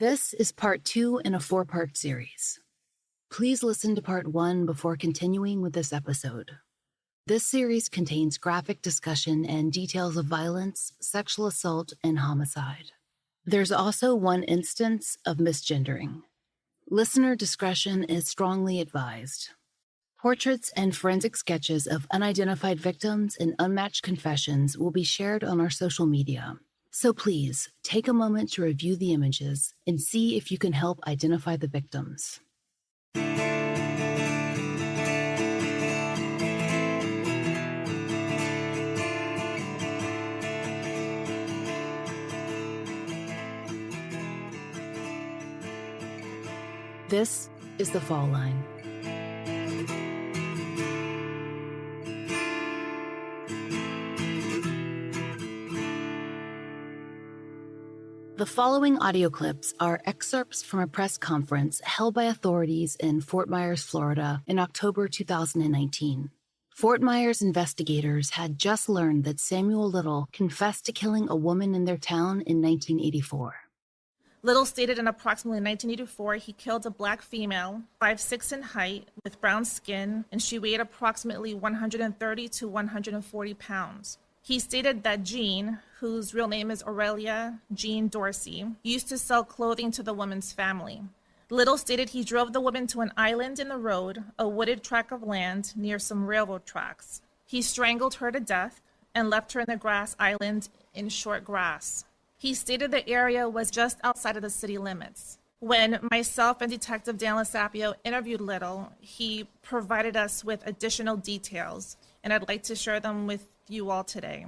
This is part 2 in a 4-part series. Please listen to part 1 before continuing with this episode. This series contains graphic discussion and details of violence, sexual assault, and homicide. There's also one instance of misgendering. Listener discretion is strongly advised. Portraits and forensic sketches of unidentified victims and unmatched confessions will be shared on our social media. So please, take a moment to review the images and see if you can help identify the victims. This is The Fall Line. The following audio clips are excerpts from a press conference held by authorities in Fort Myers, Florida in October 2019. Fort Myers investigators had just learned that Samuel Little confessed to killing a woman in their town in 1984. Little stated in approximately 1984 he killed a black female, 5'6" in height, with brown skin, and she weighed approximately 130 to 140 pounds. He stated that Jean, whose real name is Aurelia Jean Dorsey, used to sell clothing to the woman's family. Little stated he drove the woman to an island in the road, a wooded tract of land near some railroad tracks. He strangled her to death and left her in the grass island in short grass. He stated the area was just outside of the city limits. When myself and Detective Dan Lasapio interviewed Little, he provided us with additional details, and I'd like to share them with you all today.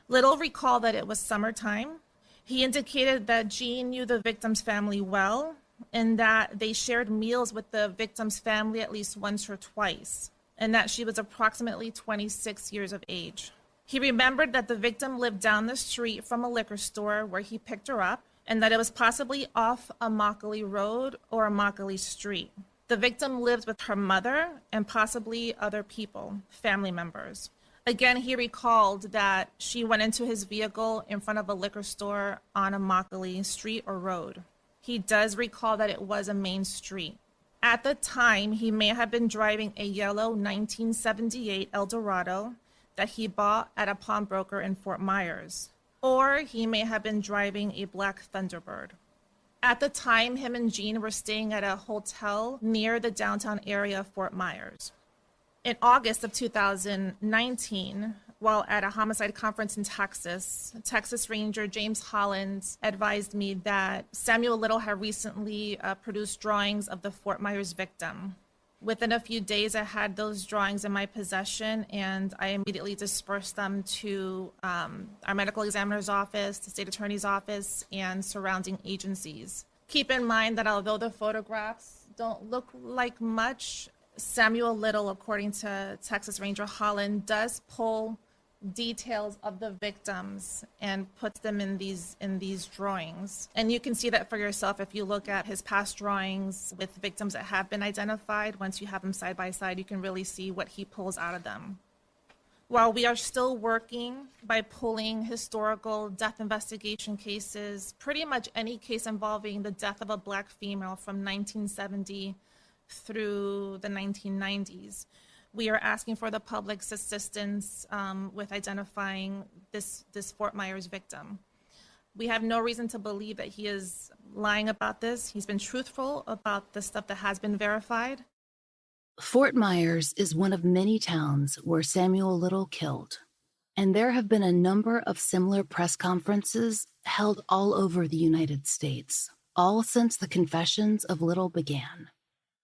Little recalled that it was summertime. He indicated that Jean knew the victim's family well and that they shared meals with the victim's family at least once or twice, and that she was approximately 26 years of age. He remembered that the victim lived down the street from a liquor store where he picked her up, and that it was possibly off Immokalee Road or Immokalee Street. The victim lived with her mother and possibly other people, family members. Again, he recalled that she went into his vehicle in front of a liquor store on Immokalee Street or road. He does recall that it was a main street. At the time, he may have been driving a yellow 1978 Eldorado that he bought at a pawnbroker in Fort Myers, or he may have been driving a black Thunderbird. At the time, him and Jean were staying at a hotel near the downtown area of Fort Myers. In August of 2019, while at a homicide conference in Texas, Texas Ranger James Holland advised me that Samuel Little had recently produced drawings of the Fort Myers victim. Within a few days, I had those drawings in my possession, and I immediately dispersed them to our medical examiner's office, the state attorney's office, and surrounding agencies. Keep in mind that although the photographs don't look like much, Samuel Little, according to Texas Ranger Holland, does pull details of the victims and puts them in these drawings. And you can see that for yourself if you look at his past drawings with victims that have been identified. Once you have them side by side, you can really see what he pulls out of them. While we are still working by pulling historical death investigation cases, pretty much any case involving the death of a black female from 1970 through the 1990s, we are asking for the public's assistance with identifying this Fort Myers victim. We have no reason to believe that he is lying about this. He's been truthful about the stuff that has been verified. Fort Myers is one of many towns where Samuel Little killed, and there have been a number of similar press conferences held all over the United States, all since the confessions of Little began.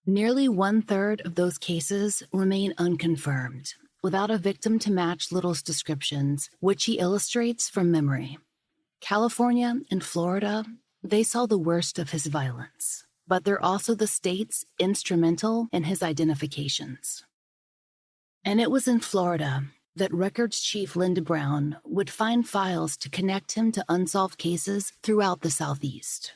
Nearly 1/3 of those cases remain unconfirmed, without a victim to match Little's descriptions, which he illustrates from memory. California and Florida, they saw the worst of his violence, but they're also the states instrumental in his identifications. And it was in Florida that Records Chief Linda Brown would find files to connect him to unsolved cases throughout the Southeast.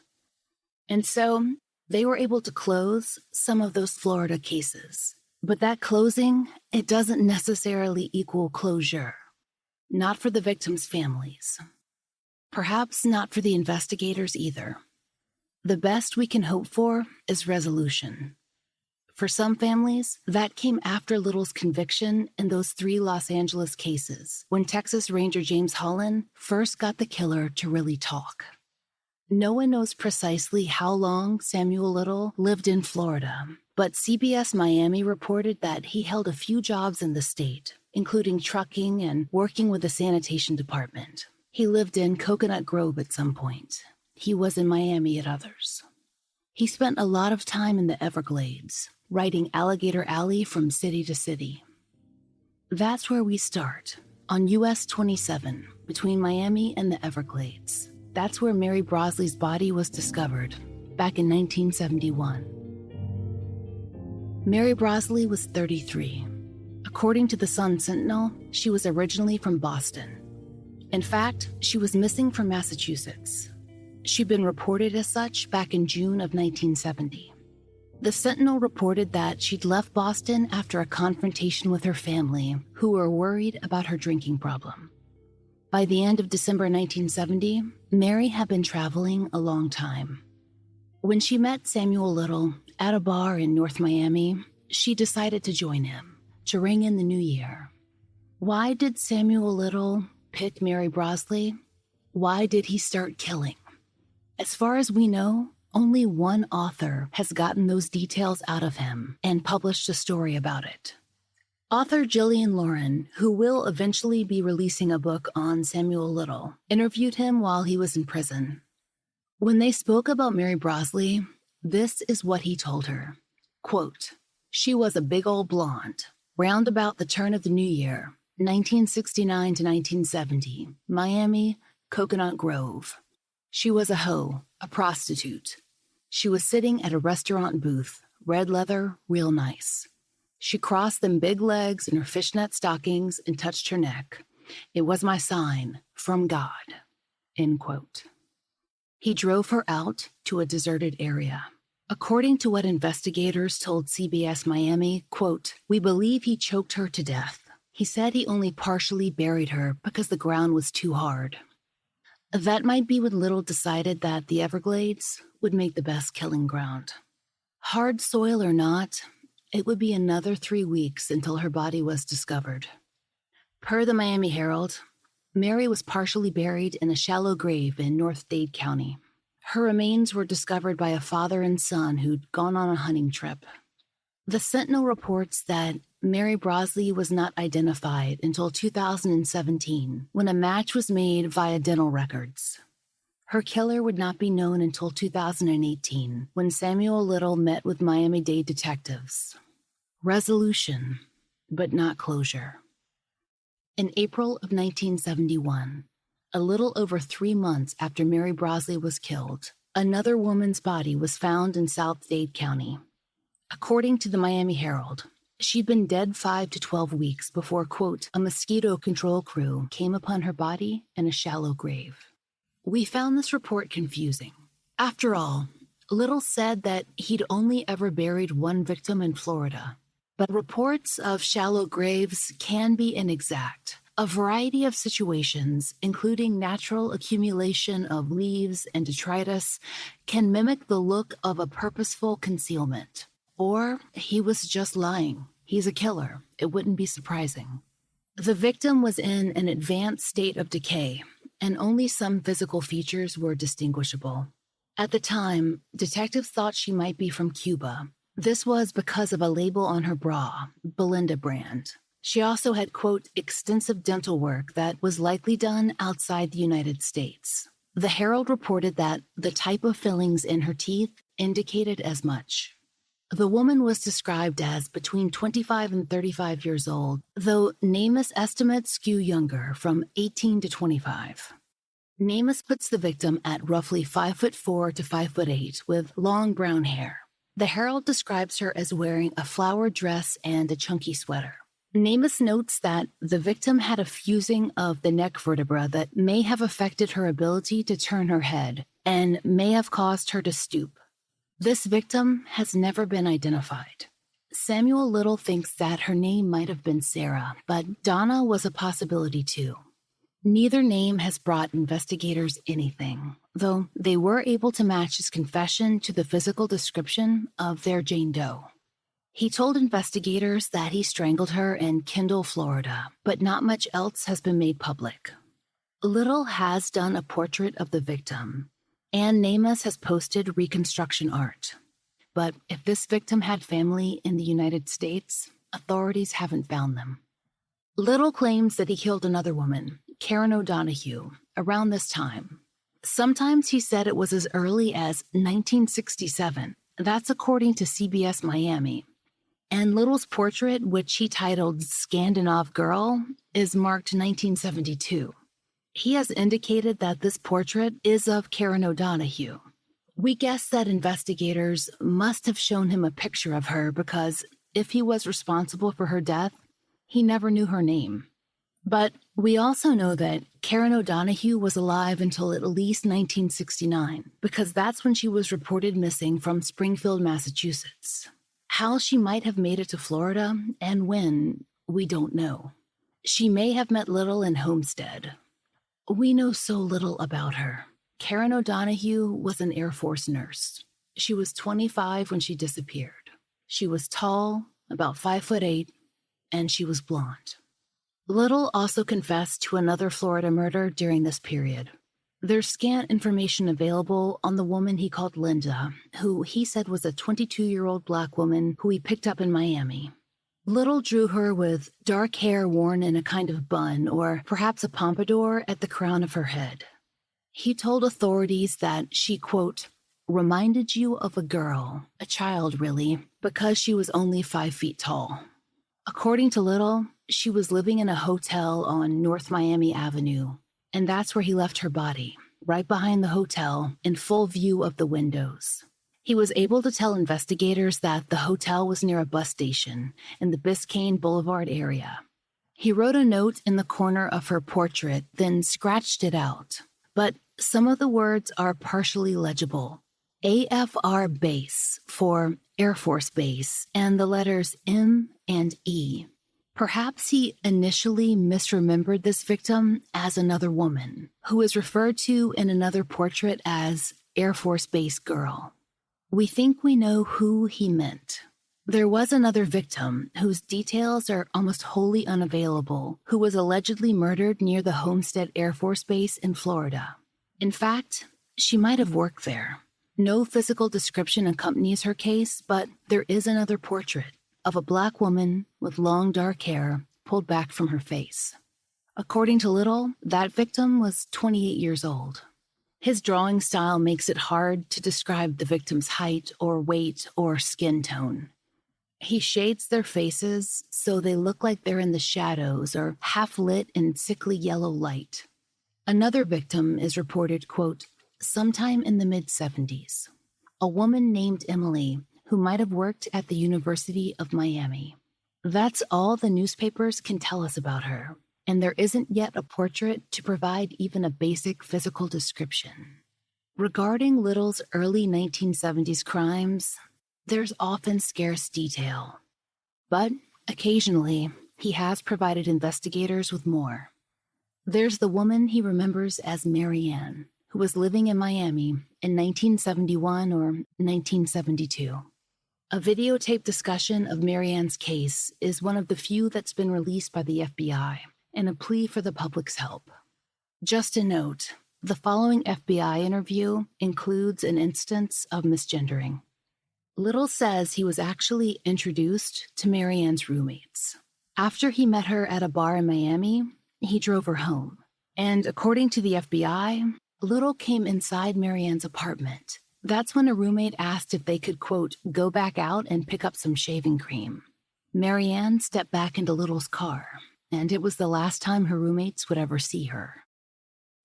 And so, they were able to close some of those Florida cases. But that closing, it doesn't necessarily equal closure. Not for the victims' families. Perhaps not for the investigators either. The best we can hope for is resolution. For some families, that came after Little's conviction in those 3 Los Angeles cases, when Texas Ranger James Holland first got the killer to really talk. No one knows precisely how long Samuel Little lived in Florida, but CBS Miami reported that he held a few jobs in the state, including trucking and working with the sanitation department. He lived in Coconut Grove at some point. He was in Miami at others. He spent a lot of time in the Everglades, riding Alligator Alley from city to city. That's where we start, on US 27, between Miami and the Everglades. That's where Mary Brosley's body was discovered, back in 1971. Mary Brosley was 33. According to the Sun-Sentinel, she was originally from Boston. In fact, she was missing from Massachusetts. She'd been reported as such back in June of 1970. The Sentinel reported that she'd left Boston after a confrontation with her family, who were worried about her drinking problem. By the end of December 1970, Mary had been traveling a long time. When she met Samuel Little at a bar in North Miami, she decided to join him, to ring in the new year. Why did Samuel Little pick Mary Brosley? Why did he start killing? As far as we know, only one author has gotten those details out of him and published a story about it. Author Jillian Lauren, who will eventually be releasing a book on Samuel Little, interviewed him while he was in prison. When they spoke about Mary Brosley, this is what he told her. Quote, "She was a big old blonde, round about the turn of the new year, 1969 to 1970, Miami, Coconut Grove. She was a hoe, a prostitute. She was sitting at a restaurant booth, red leather, real nice. She crossed them big legs in her fishnet stockings and touched her neck. It was my sign, from God." End quote. He drove her out to a deserted area. According to what investigators told CBS Miami, quote, "We believe he choked her to death. He said he only partially buried her because the ground was too hard." That might be when Little decided that the Everglades would make the best killing ground. Hard soil or not, it would be another 3 weeks until her body was discovered. Per the Miami Herald, Mary was partially buried in a shallow grave in North Dade County. Her remains were discovered by a father and son who'd gone on a hunting trip. The Sentinel reports that Mary Brosley was not identified until 2017, when a match was made via dental records. Her killer would not be known until 2018, when Samuel Little met with Miami-Dade detectives. Resolution, but not closure. In April of 1971, a little over 3 months after Mary Brosley was killed, another woman's body was found in South Dade County. According to the Miami Herald, she'd been dead 5 to 12 weeks before, quote, "a mosquito control crew came upon her body in a shallow grave." We found this report confusing. After all, Little said that he'd only ever buried one victim in Florida. But reports of shallow graves can be inexact. A variety of situations, including natural accumulation of leaves and detritus, can mimic the look of a purposeful concealment. Or he was just lying. He's a killer. It wouldn't be surprising. The victim was in an advanced state of decay, and only some physical features were distinguishable. At the time, detectives thought she might be from Cuba. This was because of a label on her bra, Belinda brand. She also had, quote, "extensive dental work that was likely done outside the United States." The Herald reported that the type of fillings in her teeth indicated as much. The woman was described as between 25 and 35 years old, though NamUs estimates skew younger, from 18 to 25. NamUs puts the victim at roughly 5'4" to 5'8", with long brown hair. The Herald describes her as wearing a flowered dress and a chunky sweater. NamUs notes that the victim had a fusing of the neck vertebra that may have affected her ability to turn her head and may have caused her to stoop. This victim has never been identified. Samuel Little thinks that her name might have been Sarah, but Donna was a possibility too. Neither name has brought investigators anything, though they were able to match his confession to the physical description of their Jane Doe. He told investigators that he strangled her in Kendall, Florida, but not much else has been made public. Little has done a portrait of the victim, and Namus has posted reconstruction art. But if this victim had family in the United States, authorities haven't found them. Little claims that he killed another woman, Karen O'Donoghue, around this time. Sometimes he said it was as early as 1967. That's according to CBS Miami. And Little's portrait, which he titled Scandinav Girl, is marked 1972. He has indicated that this portrait is of Karen O'Donoghue. We guess that investigators must have shown him a picture of her because if he was responsible for her death, he never knew her name. But we also know that Karen O'Donoghue was alive until at least 1969 because that's when she was reported missing from Springfield, Massachusetts. How she might have made it to Florida and when, we don't know. She may have met Little in Homestead. We know so little about her. Karen O'Donoghue was an Air Force nurse. She was 25 when she disappeared. She was tall, about 5'8", and she was blonde. Little also confessed to another Florida murder during this period. There's scant information available on the woman he called Linda, who he said was a 22-year-old Black woman who he picked up in Miami. Little drew her with dark hair worn in a kind of bun or perhaps a pompadour at the crown of her head. He told authorities that she, quote, reminded you of a girl, a child really, because she was only 5 feet tall. According to Little, she was living in a hotel on North Miami Avenue, and that's where he left her body, right behind the hotel, in full view of the windows. He was able to tell investigators that the hotel was near a bus station in the Biscayne Boulevard area. He wrote a note in the corner of her portrait, then scratched it out. But some of the words are partially legible. AFR Base for Air Force Base, and the letters M and E. Perhaps he initially misremembered this victim as another woman, who is referred to in another portrait as Air Force Base Girl. We think we know who he meant. There was another victim whose details are almost wholly unavailable, who was allegedly murdered near the Homestead Air Force Base in Florida. In fact, she might have worked there. No physical description accompanies her case, but there is another portrait of a Black woman with long dark hair pulled back from her face. According to Little, that victim was 28 years old. His drawing style makes it hard to describe the victim's height or weight or skin tone. He shades their faces so they look like they're in the shadows or half lit in sickly yellow light. Another victim is reported, quote, sometime in the mid-70s. A woman named Emily who might have worked at the University of Miami. That's all the newspapers can tell us about her. And there isn't yet a portrait to provide even a basic physical description. Regarding Little's early 1970s crimes, there's often scarce detail. But occasionally, he has provided investigators with more. There's the woman he remembers as Mary Ann, who was living in Miami in 1971 or 1972. A videotape discussion of Mary Ann's case is one of the few that's been released by the FBI. And a plea for the public's help. Just a note, the following FBI interview includes an instance of misgendering. Little says he was actually introduced to Mary Ann's roommates. After he met her at a bar in Miami, he drove her home. And according to the FBI, Little came inside Mary Ann's apartment. That's when a roommate asked if they could, quote, go back out and pick up some shaving cream. Mary Ann stepped back into Little's car. And it was the last time her roommates would ever see her.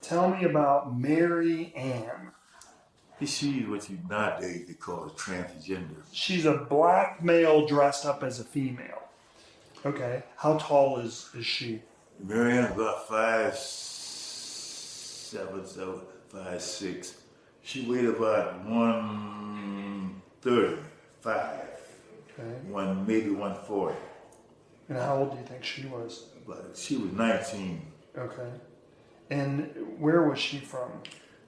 Tell me about Mary Ann. She's what you nowadays they call a transgender. She's a Black male dressed up as a female. Okay. How tall is she? Mary Ann's about 5'7", 5'6". She weighed about 135. Okay. Maybe 140. And how old do you think she was? But she was 19. Okay. And where was she from?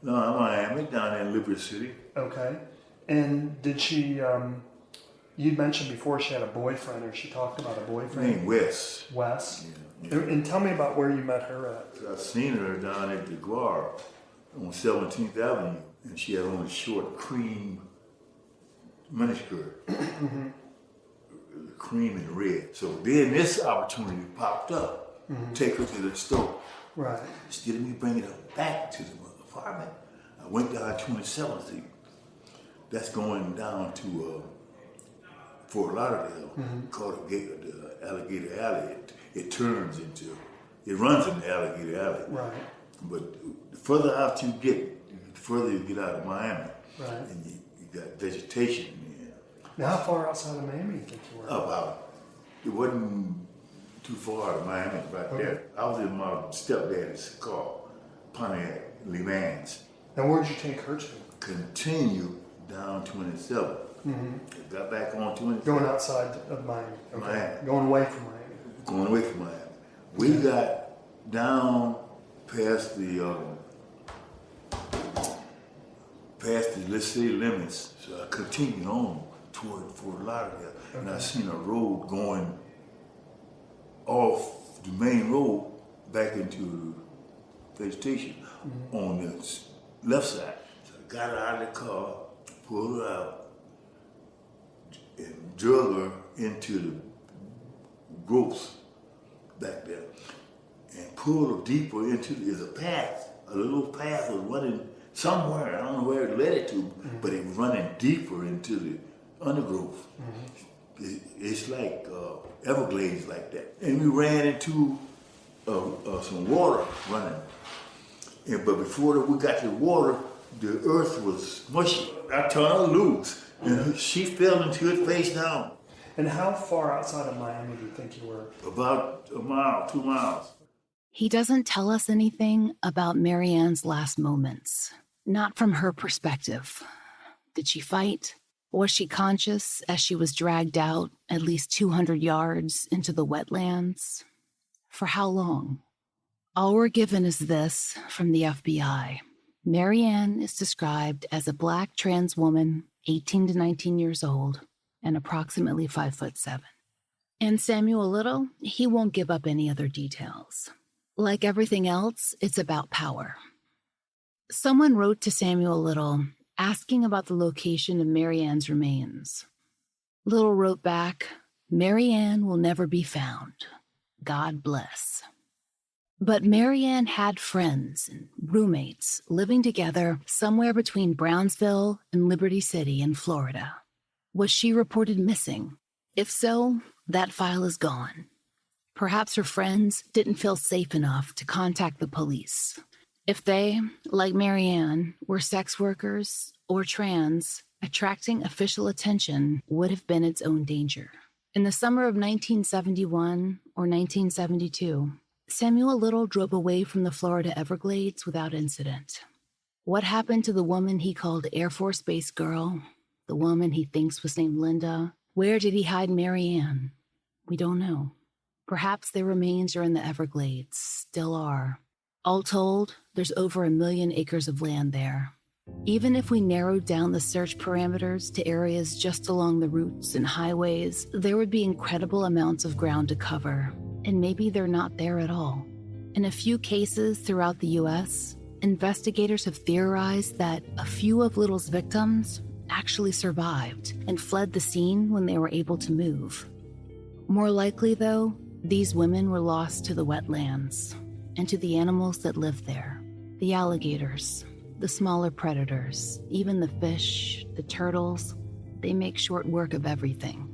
No, Miami, down there in Liberty City. Okay. And did she, you'd mentioned before she had a boyfriend, or she talked about a boyfriend? Named Wes. Wes? Yeah. And tell me about where you met her at. I seen her down at the Guar on 17th Avenue, and she had on a short cream miniskirt. Cream and red. So then this opportunity popped up. Take her to the store. Right. Instead of me bringing her back to the apartment, I went down 27th Street. That's going down to Fort Lauderdale, called the Alligator Alley. It runs into Alligator Alley. Right. But the further out you get, the further you get out of Miami. Right. And you got vegetation in there. Now, how far outside of Miami do you think you were? It wasn't too far out of Miami, right there. I was in my stepdaddy's car, Pontiac Le Mans. And where'd you take her to? Continue down 27. Got back on 27. Going outside of Miami. Okay. Miami. Going away from Miami. Going away from Miami. We got down past the let's say limits. So I continued on toward Fort Lauderdale, and I seen a road going off the main road back into vegetation on the left side. So I got her out of the car, pulled her out, and drug her into the growth back there, and pulled her deeper into there's a path, a little path was running somewhere. I don't know where it led it to, but it was running deeper into the undergrowth. It's like Everglades like that. And we ran into some water running. But before we got to the water, the earth was mushy. I turned her loose, and she fell into it face down. And how far outside of Miami do you think you were? About a mile, 2 miles. He doesn't tell us anything about Marianne's last moments, not from her perspective. Did she fight? Was she conscious as she was dragged out at least 200 yards into the wetlands? For how long? All we're given is this from the FBI. Marianne is described as a Black trans woman, 18 to 19 years old, and approximately 5'7". And Samuel Little, he won't give up any other details. Like everything else, it's about power. Someone wrote to Samuel Little asking about the location of Marianne's remains. Little wrote back, "Marianne will never be found. God bless." But Marianne had friends and roommates living together somewhere between Brownsville and Liberty City in Florida. Was she reported missing? If so, that file is gone. Perhaps her friends didn't feel safe enough to contact the police. If they, like Marianne, were sex workers or trans, attracting official attention would have been its own danger. In the summer of 1971 or 1972, Samuel Little drove away from the Florida Everglades without incident. What happened to the woman he called Air Force Base Girl, the woman he thinks was named Linda? Where did he hide Marianne? We don't know. Perhaps their remains are in the Everglades, still are. All told, there's over 1 million acres of land there. Even if we narrowed down the search parameters to areas just along the routes and highways, there would be incredible amounts of ground to cover, and maybe they're not there at all. In a few cases throughout the U.S., investigators have theorized that a few of Little's victims actually survived and fled the scene when they were able to move. More likely, though, these women were lost to the wetlands and to the animals that lived there. The alligators, the smaller predators, even the fish, the turtles, they make short work of everything.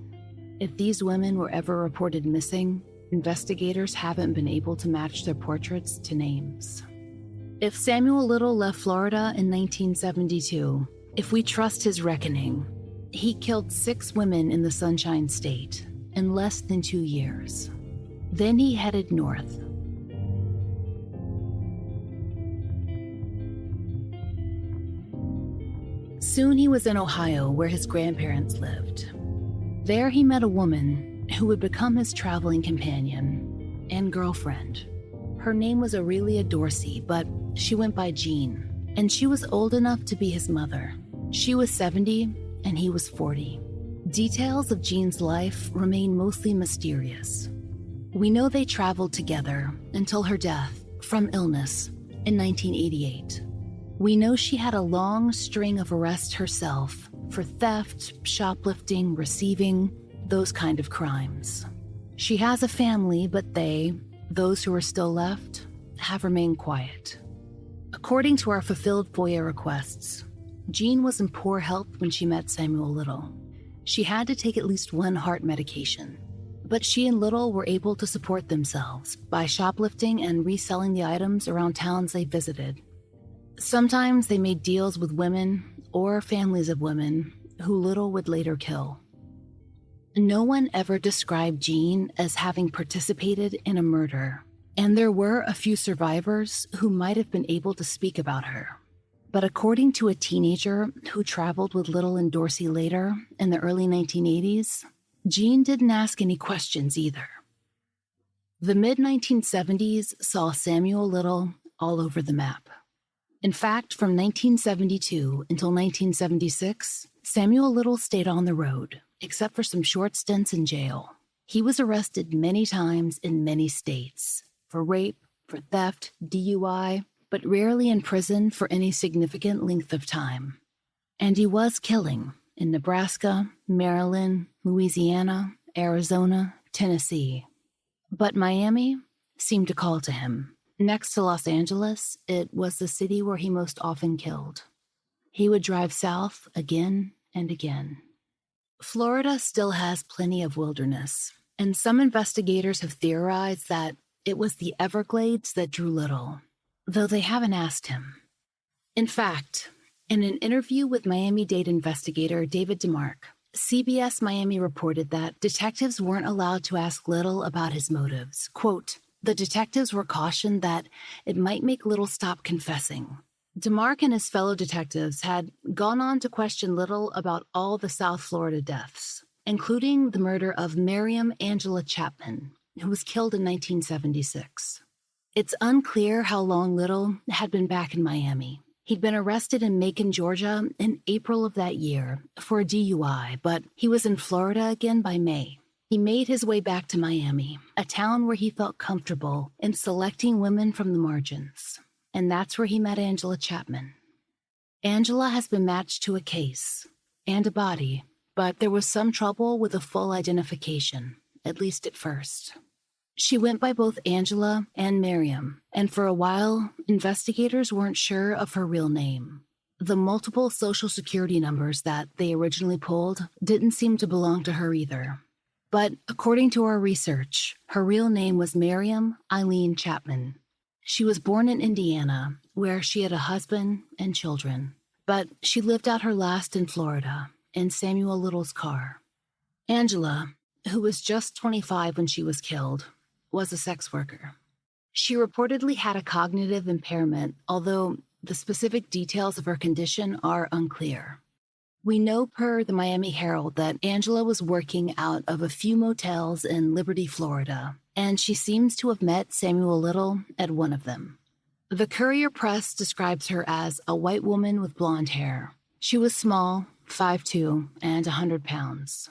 If these women were ever reported missing, investigators haven't been able to match their portraits to names. If Samuel Little left Florida in 1972, if we trust his reckoning, he killed 6 women in the Sunshine State in less than 2 years. Then he headed north. Soon he was in Ohio, where his grandparents lived. There he met a woman who would become his traveling companion and girlfriend. Her name was Aurelia Dorsey, but she went by Jean, and she was old enough to be his mother. She was 70 and he was 40. Details of Jean's life remain mostly mysterious. We know they traveled together until her death from illness in 1988. We know she had a long string of arrests herself for theft, shoplifting, receiving, those kind of crimes. She has a family, but those who are still left, have remained quiet. According to our fulfilled FOIA requests, Jean was in poor health when she met Samuel Little. She had to take at least one heart medication, but she and Little were able to support themselves by shoplifting and reselling the items around towns they visited. Sometimes they made deals with women or families of women who Little would later kill. No one ever described Jean as having participated in a murder, and there were a few survivors who might have been able to speak about her. But according to a teenager who traveled with Little and Dorsey later in the early 1980s, Jean didn't ask any questions either. The mid-1970s saw Samuel Little all over the map. In fact, from 1972 until 1976, Samuel Little stayed on the road, except for some short stints in jail. He was arrested many times in many states for rape, for theft, DUI, but rarely in prison for any significant length of time. And he was killing in Nebraska, Maryland, Louisiana, Arizona, Tennessee. But Miami seemed to call to him. Next to Los Angeles, it was the city where he most often killed. He would drive south again and again. Florida still has plenty of wilderness, and some investigators have theorized that it was the Everglades that drew Little, though they haven't asked him. In fact, in an interview with Miami-Dade investigator David DeMarc, CBS Miami reported that detectives weren't allowed to ask Little about his motives. Quote, "The detectives were cautioned that it might make Little stop confessing." DeMarc and his fellow detectives had gone on to question Little about all the South Florida deaths, including the murder of Miriam Angela Chapman, who was killed in 1976. It's unclear how long Little had been back in Miami. He'd been arrested in Macon, Georgia in April of that year for a DUI, but he was in Florida again by May. He made his way back to Miami, a town where he felt comfortable in selecting women from the margins. And that's where he met Angela Chapman. Angela has been matched to a case and a body, but there was some trouble with a full identification, at least at first. She went by both Angela and Miriam, and for a while, investigators weren't sure of her real name. The multiple social security numbers that they originally pulled didn't seem to belong to her either. But according to our research, her real name was Miriam Eileen Chapman. She was born in Indiana, where she had a husband and children, but she lived out her last in Florida, in Samuel Little's car. Angela, who was just 25 when she was killed, was a sex worker. She reportedly had a cognitive impairment, although the specific details of her condition are unclear. We know per the Miami Herald that Angela was working out of a few motels in Liberty, Florida, and she seems to have met Samuel Little at one of them. The Courier Press describes her as a white woman with blonde hair. She was small, 5'2", and 100 pounds.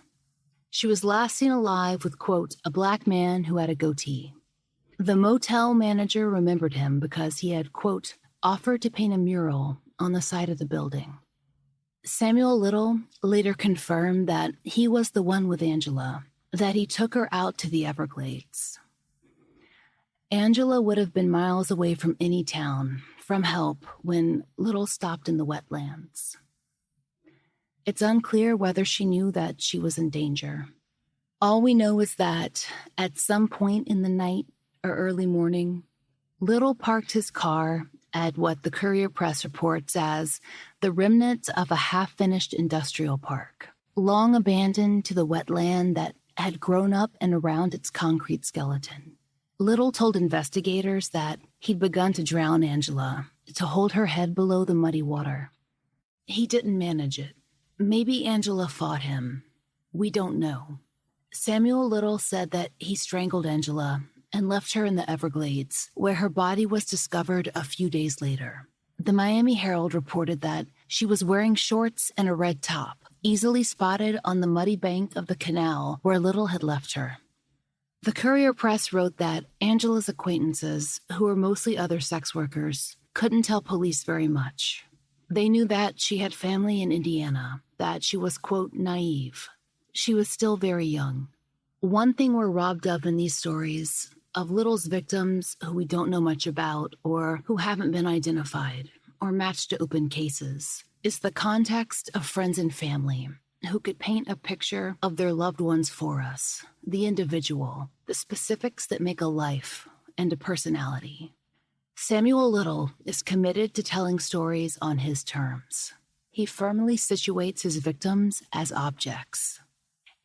She was last seen alive with, quote, a black man who had a goatee. The motel manager remembered him because he had, quote, offered to paint a mural on the side of the building. Samuel Little later confirmed that he was the one with Angela, that he took her out to the Everglades. Angela would have been miles away from any town, from help, when Little stopped in the wetlands. It's unclear whether she knew that she was in danger. All we know is that at some point in the night or early morning, Little parked his car at what the Courier Press reports as the remnants of a half-finished industrial park, long abandoned to the wetland that had grown up and around its concrete skeleton. Little told investigators that he'd begun to drown Angela, to hold her head below the muddy water. He didn't manage it. Maybe Angela fought him. We don't know. Samuel Little said that he strangled Angela and left her in the Everglades, where her body was discovered a few days later. The Miami Herald reported that she was wearing shorts and a red top, easily spotted on the muddy bank of the canal where Little had left her. The Courier-Press wrote that Angela's acquaintances, who were mostly other sex workers, couldn't tell police very much. They knew that she had family in Indiana, that she was, quote, naive. She was still very young. One thing we're robbed of in these stories, of Little's victims who we don't know much about or who haven't been identified or matched to open cases, is the context of friends and family who could paint a picture of their loved ones for us, the individual, the specifics that make a life and a personality. Samuel Little is committed to telling stories on his terms. He firmly situates his victims as objects.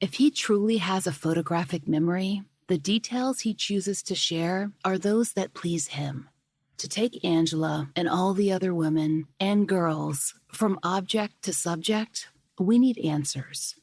If he truly has a photographic memory, the details he chooses to share are those that please him. To take Angela and all the other women and girls from object to subject, we need answers.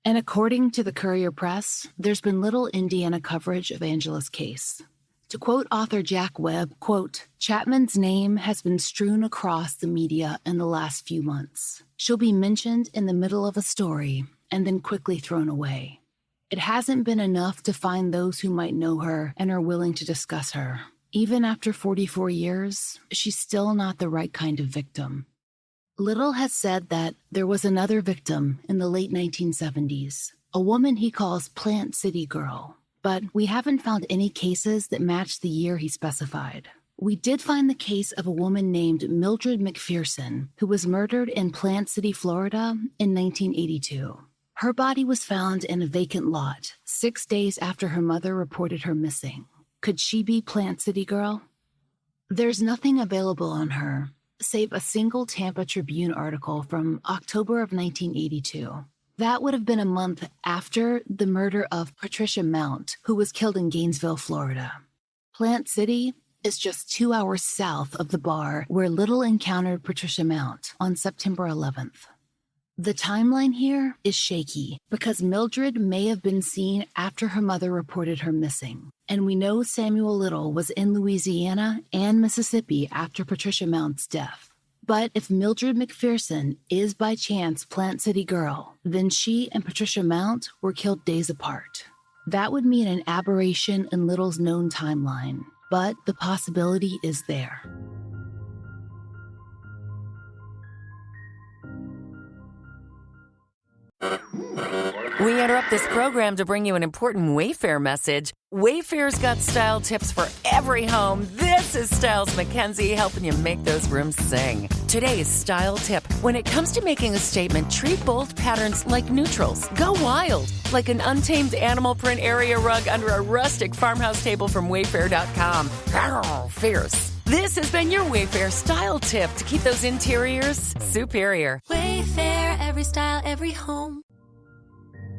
And according to the Courier-Press, there's been little Indiana coverage of Angela's case. To quote author Jack Webb, quote, Chapman's name has been strewn across the media in the last few months. She'll be mentioned in the middle of a story and then quickly thrown away. It hasn't been enough to find those who might know her and are willing to discuss her. Even after 44 years, she's still not the right kind of victim. Little has said that there was another victim in the late 1970s, a woman he calls Plant City Girl. But we haven't found any cases that match the year he specified. We did find the case of a woman named Mildred McPherson, who was murdered in Plant City, Florida in 1982. Her body was found in a vacant lot 6 days after her mother reported her missing. Could she be Plant City Girl? There's nothing available on her, save a single Tampa Tribune article from October of 1982. That would have been a month after the murder of Patricia Mount, who was killed in Gainesville, Florida. Plant City is just 2 hours south of the bar where Little encountered Patricia Mount on September 11th. The timeline here is shaky because Mildred may have been seen after her mother reported her missing. And we know Samuel Little was in Louisiana and Mississippi after Patricia Mount's death. But if Mildred McPherson is by chance Plant City Girl, then she and Patricia Mount were killed days apart. That would mean an aberration in Little's known timeline, but the possibility is there. We interrupt this program to bring you an important Wayfair message. Wayfair's got style tips for every home. This is Styles McKenzie helping you make those rooms sing. Today's style tip. When it comes to making a statement, treat bold patterns like neutrals. Go wild, like an untamed animal print area rug under a rustic farmhouse table from Wayfair.com. Arr, fierce. This has been your Wayfair style tip to keep those interiors superior. Wayfair, every style, every home.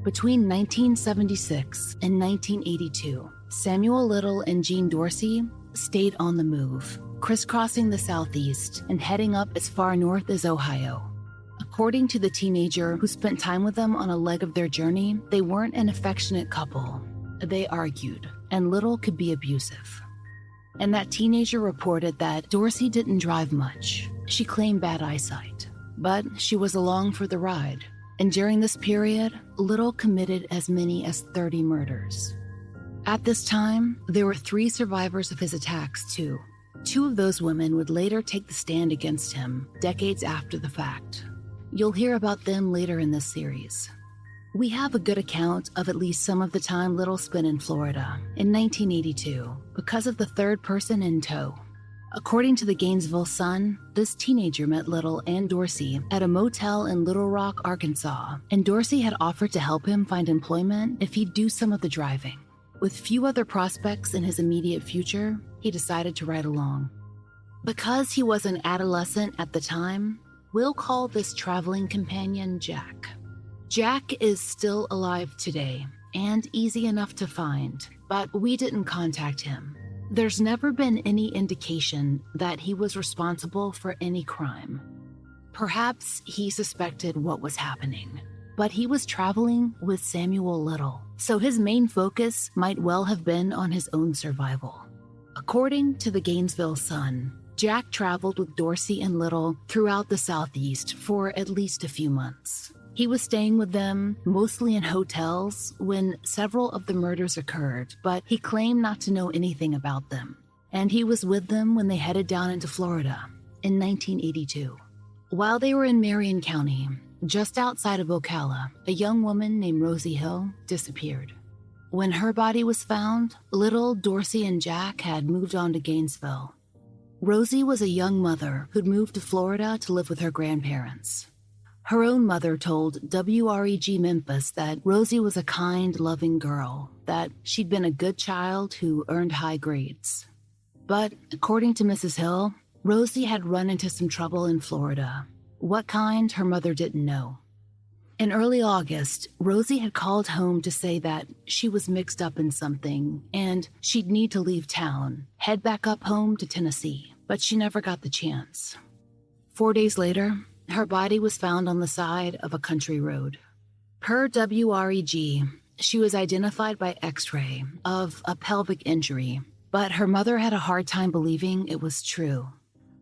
Between 1976 and 1982, Samuel Little and Jean Dorsey stayed on the move, crisscrossing the Southeast and heading up as far north as Ohio. According to the teenager who spent time with them on a leg of their journey, they weren't an affectionate couple. They argued, and Little could be abusive. And that teenager reported that Dorsey didn't drive much. She claimed bad eyesight, but she was along for the ride. And during this period, Little committed as many as 30 murders. At this time, there were 3 survivors of his attacks, too. 2 of those women would later take the stand against him, decades after the fact. You'll hear about them later in this series. We have a good account of at least some of the time Little spent in Florida in 1982 because of the third person in tow. According to the Gainesville Sun, this teenager met Little and Dorsey at a motel in Little Rock, Arkansas, and Dorsey had offered to help him find employment if he'd do some of the driving. With few other prospects in his immediate future, he decided to ride along. Because he was an adolescent at the time, we'll call this traveling companion Jack. Jack is still alive today and easy enough to find, but we didn't contact him. There's never been any indication that he was responsible for any crime. Perhaps he suspected what was happening. but he was traveling with Samuel Little, so his main focus might well have been on his own survival. According to the Gainesville Sun, Jack traveled with Dorsey and Little throughout the Southeast for at least a few months. He was staying with them, mostly in hotels, when several of the murders occurred, but he claimed not to know anything about them. And he was with them when they headed down into Florida in 1982. While they were in Marion County, just outside of Ocala, a young woman named Rosie Hill disappeared. When her body was found, Little, Dorsey, and Jack had moved on to Gainesville. Rosie was a young mother who'd moved to Florida to live with her grandparents. Her own mother told WREG Memphis that Rosie was a kind, loving girl, that she'd been a good child who earned high grades. But according to Mrs. Hill, Rosie had run into some trouble in Florida. What kind, her mother didn't know. In early August, Rosie had called home to say that she was mixed up in something and she'd need to leave town, head back up home to Tennessee, but she never got the chance. 4 days later, her body was found on the side of a country road. Per WREG, she was identified by X-ray of a pelvic injury, but her mother had a hard time believing it was true.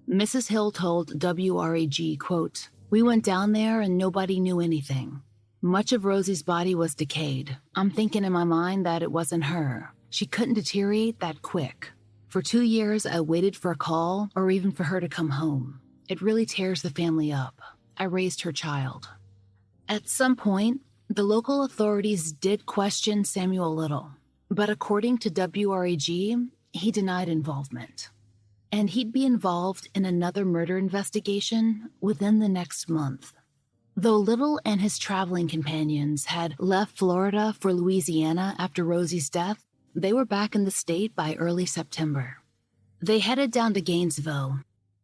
Mrs. Hill told WREG, quote, "We went down there and nobody knew anything. Much of Rosie's body was decayed. I'm thinking in my mind that it wasn't her. She couldn't deteriorate that quick. For 2 years, I waited for a call or even for her to come home. It really tears the family up. I raised her child." At some point, the local authorities did question Samuel Little, but according to WREG, he denied involvement. And he'd be involved in another murder investigation within the next month. Though Little and his traveling companions had left Florida for Louisiana after Rosie's death, they were back in the state by early September. They headed down to Gainesville.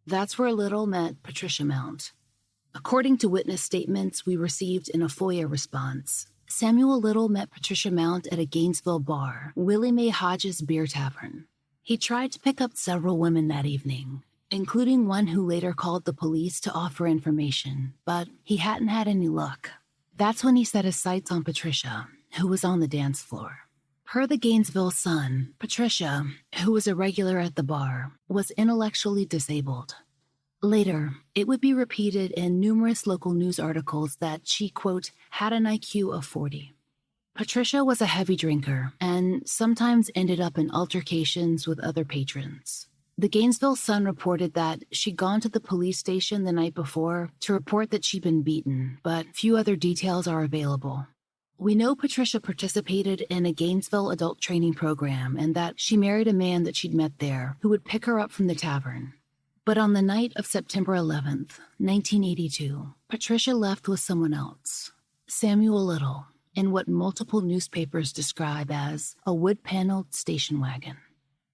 That's where Little met Patricia Mount. According to witness statements we received in a FOIA response, Samuel Little met Patricia Mount at a Gainesville bar, Willie Mae Hodges Beer Tavern. He tried to pick up several women that evening, including one who later called the police to offer information, but he hadn't had any luck. That's when he set his sights on Patricia, who was on the dance floor. Per the Gainesville Sun, Patricia, who was a regular at the bar, was intellectually disabled. Later, it would be repeated in numerous local news articles that she, quote, had an IQ of 40. Patricia was a heavy drinker and sometimes ended up in altercations with other patrons. The Gainesville Sun reported that she'd gone to the police station the night before to report that she'd been beaten, but few other details are available. We know Patricia participated in a Gainesville adult training program and that she married a man that she'd met there who would pick her up from the tavern. But on the night of September 11th, 1982, Patricia left with someone else, Samuel Little, in what multiple newspapers describe as a wood-paneled station wagon.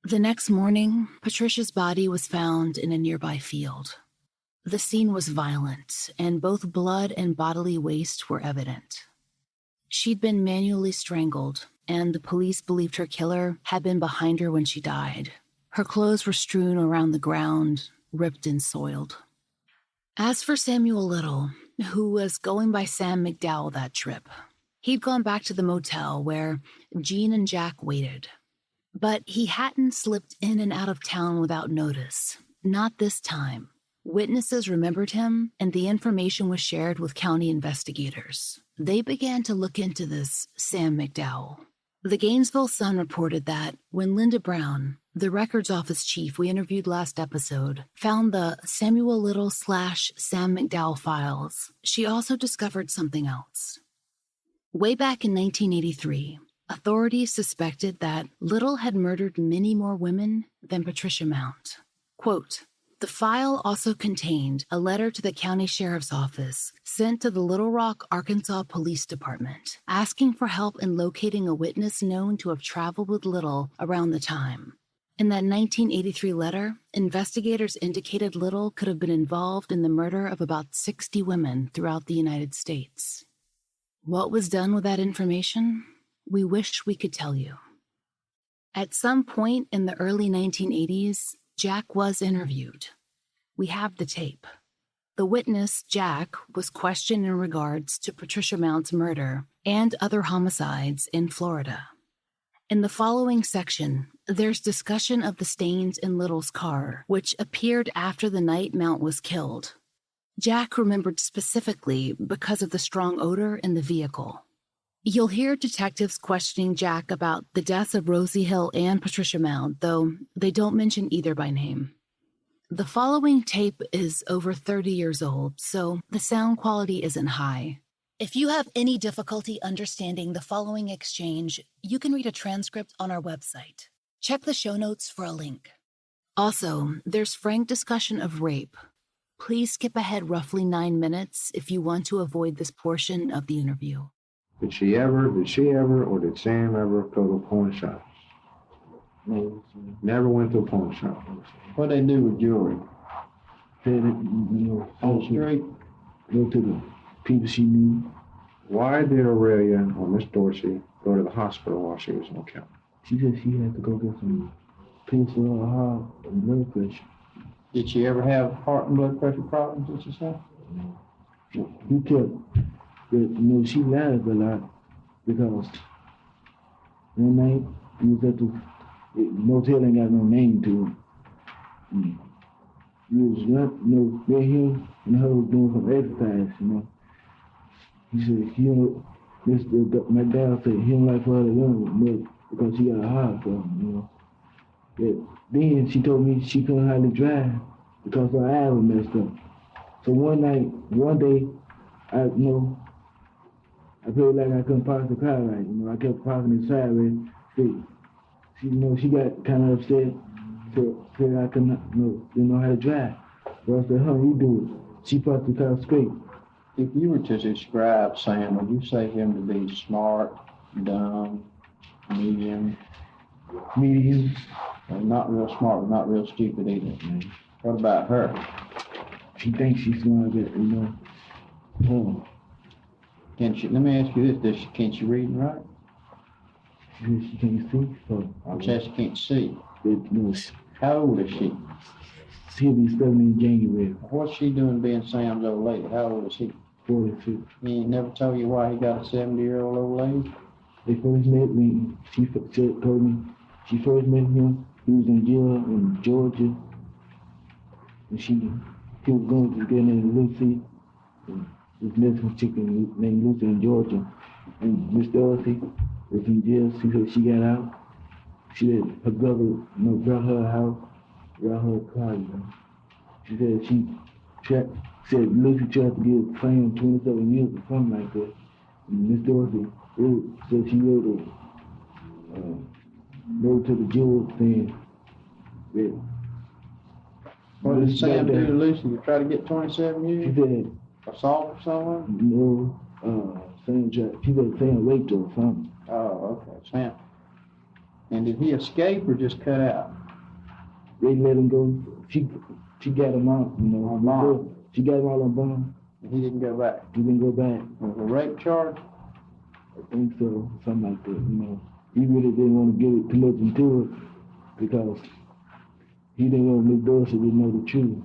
The next morning, Patricia's body was found in a nearby field. The scene was violent, and both blood and bodily waste were evident. She'd been manually strangled, and the police believed her killer had been behind her when she died. Her clothes were strewn around the ground, ripped and soiled. As for Samuel Little, who was going by Sam McDowell that trip, he'd gone back to the motel where Jean and Jack waited. But he hadn't slipped in and out of town without notice. Not this time. Witnesses remembered him, and the information was shared with county investigators. They began to look into this Sam McDowell. The Gainesville Sun reported that when Linda Brown, the records office chief we interviewed last episode, found the Samuel Little / Sam McDowell files, she also discovered something else. Way back in 1983, authorities suspected that Little had murdered many more women than Patricia Mount. Quote, "The file also contained a letter to the county sheriff's office sent to the Little Rock, Arkansas Police Department, asking for help in locating a witness known to have traveled with Little around the time. In that 1983 letter, investigators indicated Little could have been involved in the murder of about 60 women throughout the United States. What was done with that information? We wish we could tell you. At some point in the early 1980s, Jack was interviewed. We have the tape. The witness, Jack, was questioned in regards to Patricia Mount's murder and other homicides in Florida. In the following section, there's discussion of the stains in Little's car, which appeared after the night Mount was killed. Jack remembered specifically because of the strong odor in the vehicle. You'll hear detectives questioning Jack about the deaths of Rosie Hill and Patricia Mount, though they don't mention either by name. The following tape is over 30 years old, so the sound quality isn't high. If you have any difficulty understanding the following exchange, you can read a transcript on our website. Check the show notes for a link. Also, there's frank discussion of rape. Please skip ahead roughly 9 minutes if you want to avoid this portion of the interview. Did she ever, or did Sam ever go to a pawn shop? No. Never went to a pawn shop. What they do with jewelry? Said it, On the street? Go to the people she knew. Why did Aurelia or Miss Dorsey go to the hospital while she was in Ocala? She said she had to go get some pills for her heart and blood pressure. Did she ever have heart and blood pressure problems, did she say? He kept, she lied a lot because one night he was at the motel, ain't got no name to it. He was with him and her was doing some exercise, He said, my dad said he don't like for her to run because she got a heart problem, Then she told me she couldn't hardly drive because her eye was messed up. So one day, I felt like I couldn't park the car right. I kept parking it sideways. She got kind of upset. So said I didn't know how to drive. So I said, you do it. She parked the car straight. If you were to describe Sam, would you say him to be smart, dumb, medium? Medium. Not real smart, but not real stupid either. What about her? She thinks she's smart, but, Can she? Let me ask you this: can she read and write? She can't see. So She says she can't see. No, How old is she? she'll be 70 in January. What's she doing being Sam's old lady? How old is he? 42. He ain't never told you why he got a 70-year-old old lady? They first met me. She told me she first met him. He was in jail in Georgia, and he was going to get named Lucy. And this Mexican chick named Lucy in Georgia, and Miss Dorothy was in jail. She said she got out. She said her brother, brought her a house, brought her a car. She said said Lucy tried to give Sam 27 years or something like that. And Miss Dorothy said she wrote to the judge saying that. What did Sam do to Lucy to try to get 27 She years? said, Assault or someone? she said Sam raped her or something. Oh, okay, Sam. And did he escape or just cut out? They let him go. She got him out, On bond. She got him out on bond. And he didn't go back? He didn't go back. Was it a rape charge? I think so, something like that, He really didn't want to get it too much into it because he didn't want Miss Dorsey to know the truth.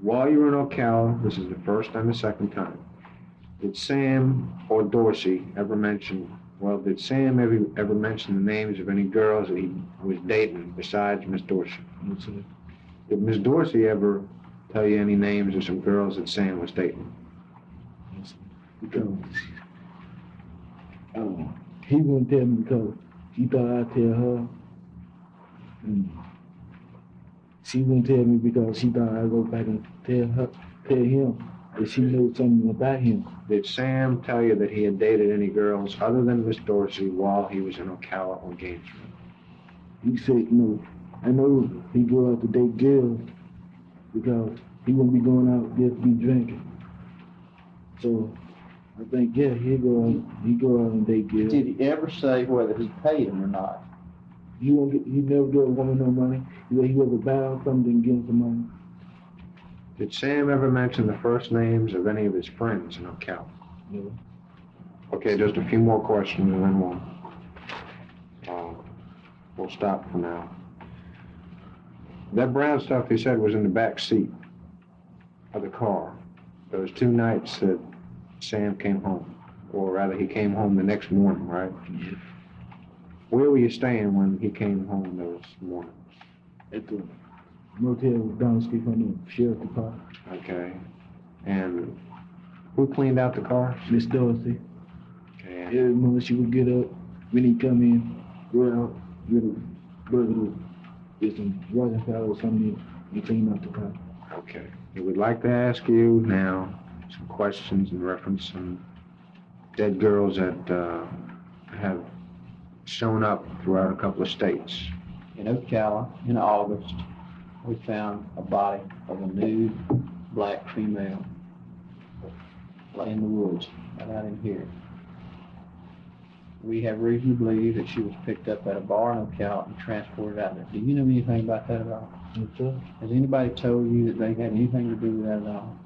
While you were in Ocala, this is the first and the second time, did Sam or Dorsey ever mention the names of any girls that he was dating besides Miss Dorsey? Yes, sir. Did Miss Dorsey ever tell you any names of some girls that Sam was dating? Yes, sir. Because he wouldn't tell me because he thought I'd tell her. And she wouldn't tell me because she thought I'd go back and tell him that she knew something about him. Did Sam tell you that he had dated any girls other than Miss Dorsey while he was in Ocala or Gainesville? He said, I know he go out to date girls because he wouldn't be going out just to be drinking. So I think, he go out and date girls. Did he ever say whether he paid him or not? He never gave a woman no money. He was about something and give him some money. Did Sam ever mention the first names of any of his friends in Ocala? No. Okay, just a few more questions and then we'll stop for now. That brown stuff he said was in the back seat of the car. Those 2 nights that Sam came home, or rather he came home the next morning, right? Yes. Where were you staying when he came home those mornings? At the motel down the street from the sheriff's department. Okay. And who cleaned out the car? Miss Dorsey. Okay. Every morning she would get up, when he come in, go out, get a burger, get some rotten flour or something, and clean out the car. Okay. We would like to ask you now some questions in reference to some dead girls that have shown up throughout a couple of states. In Ocala, in August, we found a body of a nude black female in the woods, right out in here. We have reason to believe that she was picked up at a bar in Ocala and transported out there. Do you know anything about that at all? Yes, sir. Has anybody told you that they had anything to do with that at all?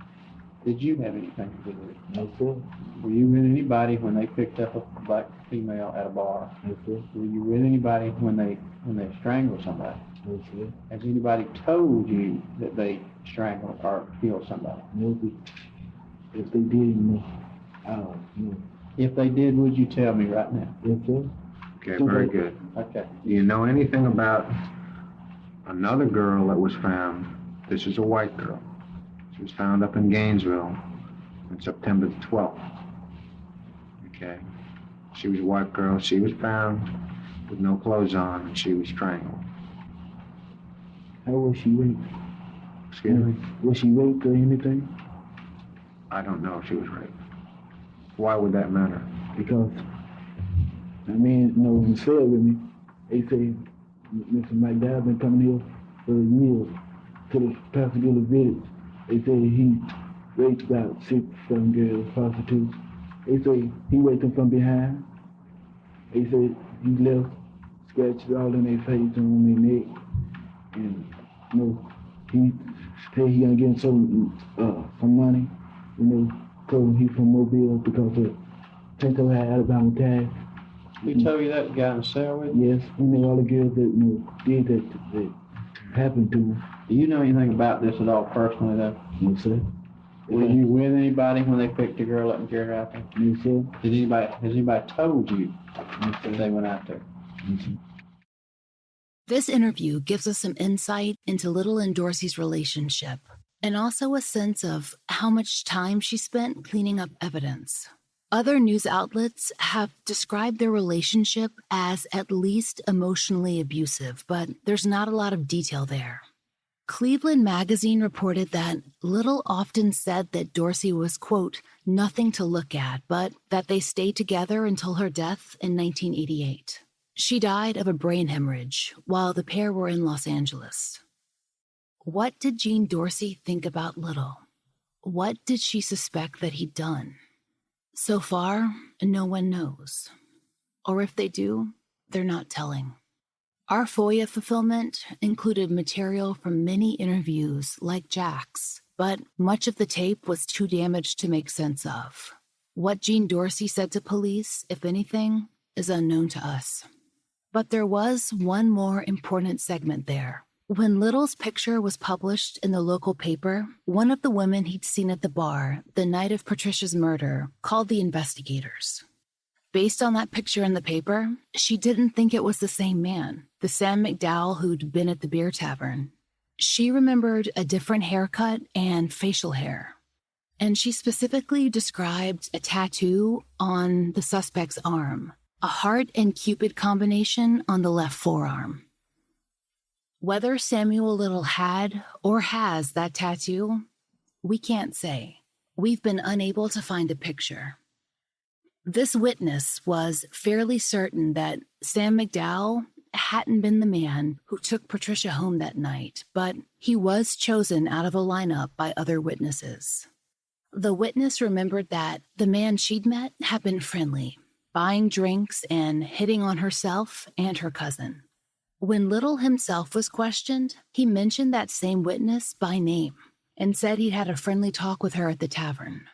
Did you have anything to do with it? Yes, sir. Were you with anybody when they picked up a black female at a bar? Yes, sir. Were you with anybody when they strangled somebody? Yes, sir. Has anybody told you that they strangled or killed somebody? No, if they did, no. I don't know. If they did, would you tell me right now? Yes, sir. Okay, very good. Okay. Do you know anything about another girl that was found? This is a white girl. She was found up in Gainesville on September the 12th. Okay. She was a white girl. She was found with no clothes on, and she was strangled. How was she raped? Excuse me? Was she raped or anything? I don't know if she was raped. Why would that matter? Because, I mean, you know, when said with me, they say Mr. McDowell been coming here for years to the Pasadena village. They say he raped about 6, 7 girls, prostitutes. They say he raped them from behind. They say he left scratches all in their face and on their neck. And, you know, he said he gonna get some money, you know, because he's from Mobile because of Pinto had Alabama tax. He told you that the guy in the cell with you? Yes, he knew all the girls that, you know, did that happened to him. Do you know anything about this at all personally, though? No, sir. Were you with anybody when they picked the girl up and carried her out there? No, sir. Has anybody told you that they went out there? No, sir. This interview gives us some insight into Little and Dorsey's relationship, and also a sense of how much time she spent cleaning up evidence. Other news outlets have described their relationship as at least emotionally abusive, but there's not a lot of detail there. Cleveland Magazine reported that Little often said that Dorsey was, quote, nothing to look at, but that they stayed together until her death in 1988. She died of a brain hemorrhage while the pair were in Los Angeles. What did Jean Dorsey think about Little? What did she suspect that he'd done? So far, no one knows. Or if they do, they're not telling. Our FOIA fulfillment included material from many interviews like Jack's, but much of the tape was too damaged to make sense of. What Jean Dorsey said to police, if anything, is unknown to us. But there was one more important segment there. When Little's picture was published in the local paper, one of the women he'd seen at the bar the night of Patricia's murder called the investigators. Based on that picture in the paper, she didn't think it was the same man, the Sam McDowell who'd been at the beer tavern. She remembered a different haircut and facial hair. And she specifically described a tattoo on the suspect's arm, a heart and Cupid combination on the left forearm. Whether Samuel Little had or has that tattoo, we can't say. We've been unable to find a picture. This witness was fairly certain that Sam McDowell hadn't been the man who took Patricia home that night, but he was chosen out of a lineup by other witnesses. The witness remembered that the man she'd met had been friendly, buying drinks and hitting on herself and her cousin. When Little himself was questioned, he mentioned that same witness by name and said he'd had a friendly talk with her at the tavern.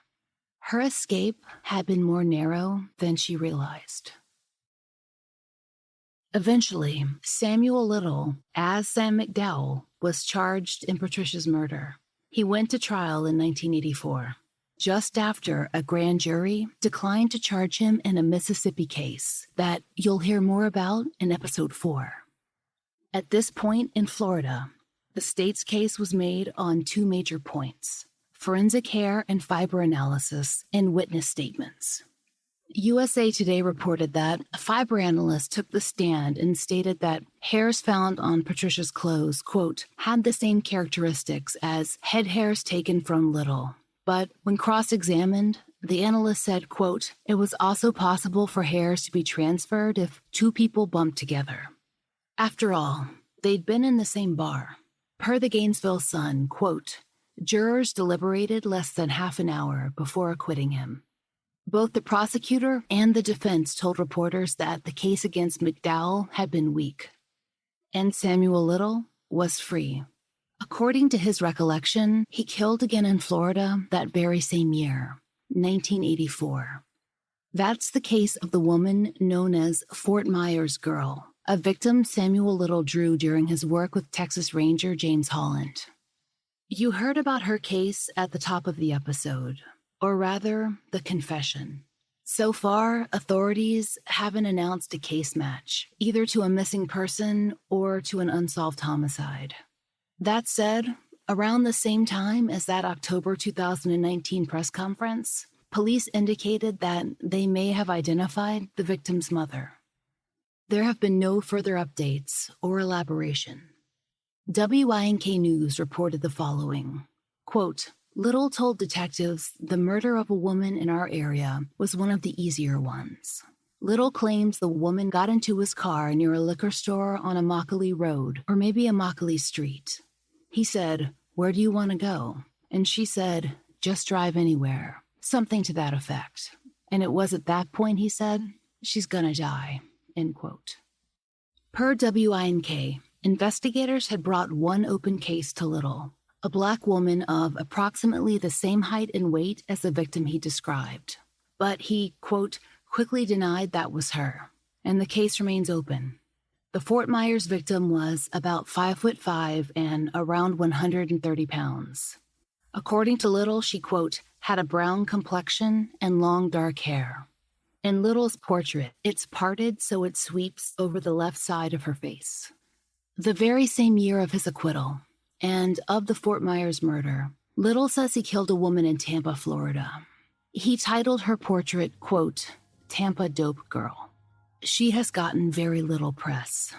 Her escape had been more narrow than she realized. Eventually, Samuel Little, as Sam McDowell, was charged in Patricia's murder. He went to trial in 1984. just after a grand jury declined to charge him in a Mississippi case that you'll hear more about in episode 4. At this point in Florida, the state's case was made on 2 major points: forensic hair and fiber analysis and witness statements. USA Today reported that a fiber analyst took the stand and stated that hairs found on Patricia's clothes, quote, had the same characteristics as head hairs taken from Little. But when cross-examined, the analyst said, quote, it was also possible for hairs to be transferred if 2 people bumped together. After all, they'd been in the same bar. Per the Gainesville Sun, quote, jurors deliberated less than half an hour before acquitting him. Both the prosecutor and the defense told reporters that the case against McDowell had been weak, and Samuel Little was free. According to his recollection, he killed again in Florida that very same year, 1984. That's the case of the woman known as Fort Myers Girl, a victim Samuel Little drew during his work with Texas Ranger James Holland. You heard about her case at the top of the episode, or rather, the confession. So far, authorities haven't announced a case match, either to a missing person or to an unsolved homicide. That said, around the same time as that October 2019 press conference, police indicated that they may have identified the victim's mother. There have been no further updates or elaboration. WINK News reported the following, quote, Little told detectives the murder of a woman in our area was one of the easier ones. Little claims the woman got into his car near a liquor store on Immokalee Road, or maybe Immokalee Street. He said, where do you want to go? And she said, just drive anywhere. Something to that effect. And it was at that point he said, she's gonna die, end quote. Per WINK, investigators had brought one open case to Little, a Black woman of approximately the same height and weight as the victim he described. But he, quote, quickly denied that was her, and the case remains open. The Fort Myers victim was about 5'5" and around 130 pounds. According to Little, she, quote, had a brown complexion and long dark hair. In Little's portrait, it's parted so it sweeps over the left side of her face. The very same year of his acquittal, and of the Fort Myers murder, Little says he killed a woman in Tampa, Florida. He titled her portrait, quote, Tampa Dope Girl. She has gotten very little press.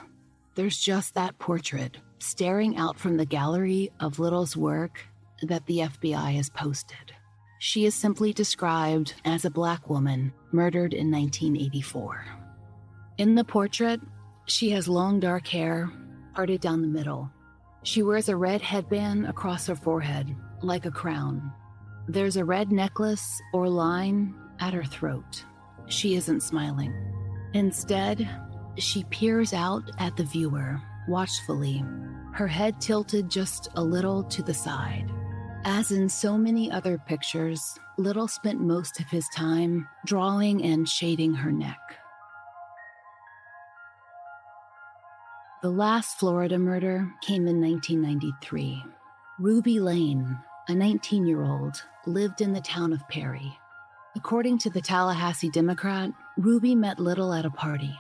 There's just that portrait staring out from the gallery of Little's work that the FBI has posted. She is simply described as a Black woman murdered in 1984. In the portrait, she has long dark hair parted down the middle. She wears a red headband across her forehead, like a crown. There's a red necklace or line at her throat. She isn't smiling. Instead, she peers out at the viewer, watchfully, her head tilted just a little to the side. As in so many other pictures, Little spent most of his time drawing and shading her neck. The last Florida murder came in 1993. Ruby Lane, a 19-year-old, lived in the town of Perry. According to the Tallahassee Democrat, Ruby met Little at a party.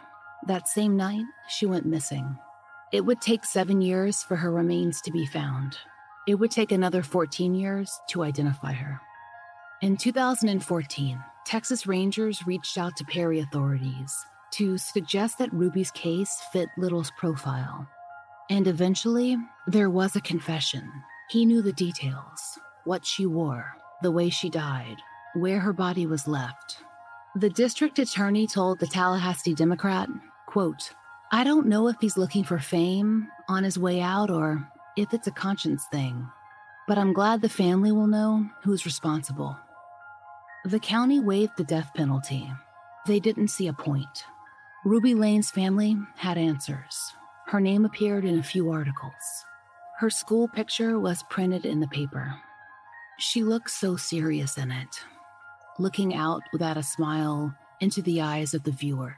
That same night, she went missing. It would take 7 years for her remains to be found. It would take another 14 years to identify her. In 2014, Texas Rangers reached out to Perry authorities to suggest that Ruby's case fit Little's profile. And eventually, there was a confession. He knew the details, what she wore, the way she died, where her body was left. The district attorney told the Tallahassee Democrat, quote, I don't know if he's looking for fame on his way out or if it's a conscience thing, but I'm glad the family will know who's responsible. The county waived the death penalty. They didn't see a point. Ruby Lane's family had answers. Her name appeared in a few articles. Her school picture was printed in the paper. She looked so serious in it, looking out without a smile into the eyes of the viewer.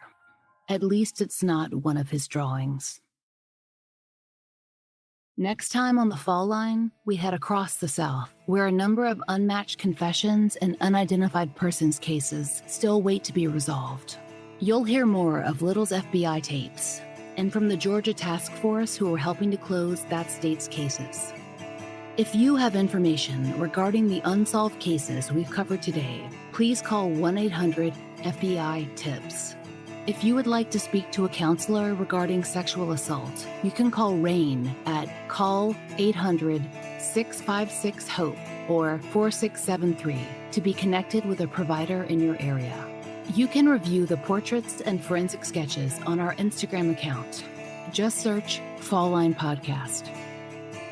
At least it's not one of his drawings. Next time on the Fall Line, we head across the South, where a number of unmatched confessions and unidentified persons cases still wait to be resolved. You'll hear more of Little's FBI tapes and from the Georgia Task Force who are helping to close that state's cases. If you have information regarding the unsolved cases we've covered today, please call 1-800-FBI-TIPS. If you would like to speak to a counselor regarding sexual assault, you can call RAIN at call 800-656-HOPE or 4673 to be connected with a provider in your area. You can review the portraits and forensic sketches on our Instagram account. Just search Fall Line Podcast.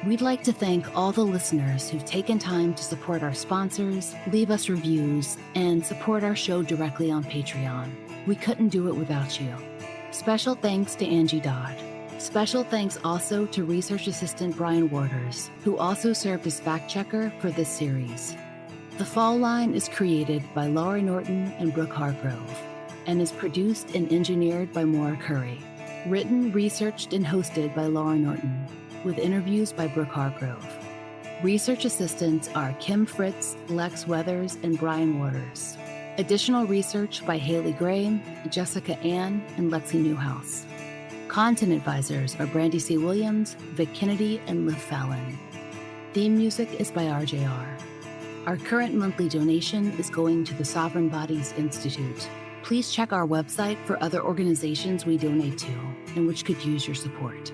We'd like to thank all the listeners who've taken time to support our sponsors, leave us reviews, and support our show directly on Patreon. We couldn't do it without you. Special thanks to Angie Dodd. Special thanks also to research assistant Brian Waters, who also served as fact checker for this series. The Fall Line is created by Laura Norton and Brooke Hargrove and is produced and engineered by Maura Curry. Written, researched, and hosted by Laura Norton, with interviews by Brooke Hargrove. Research assistants are Kim Fritz, Lex Weathers, and Brian Waters. Additional research by Haley Gray, Jessica Ann, and Lexi Newhouse. Content advisors are Brandy C. Williams, Vic Kennedy, and Liv Fallon. Theme music is by RJR. Our current monthly donation is going to the Sovereign Bodies Institute. Please check our website for other organizations we donate to and which could use your support.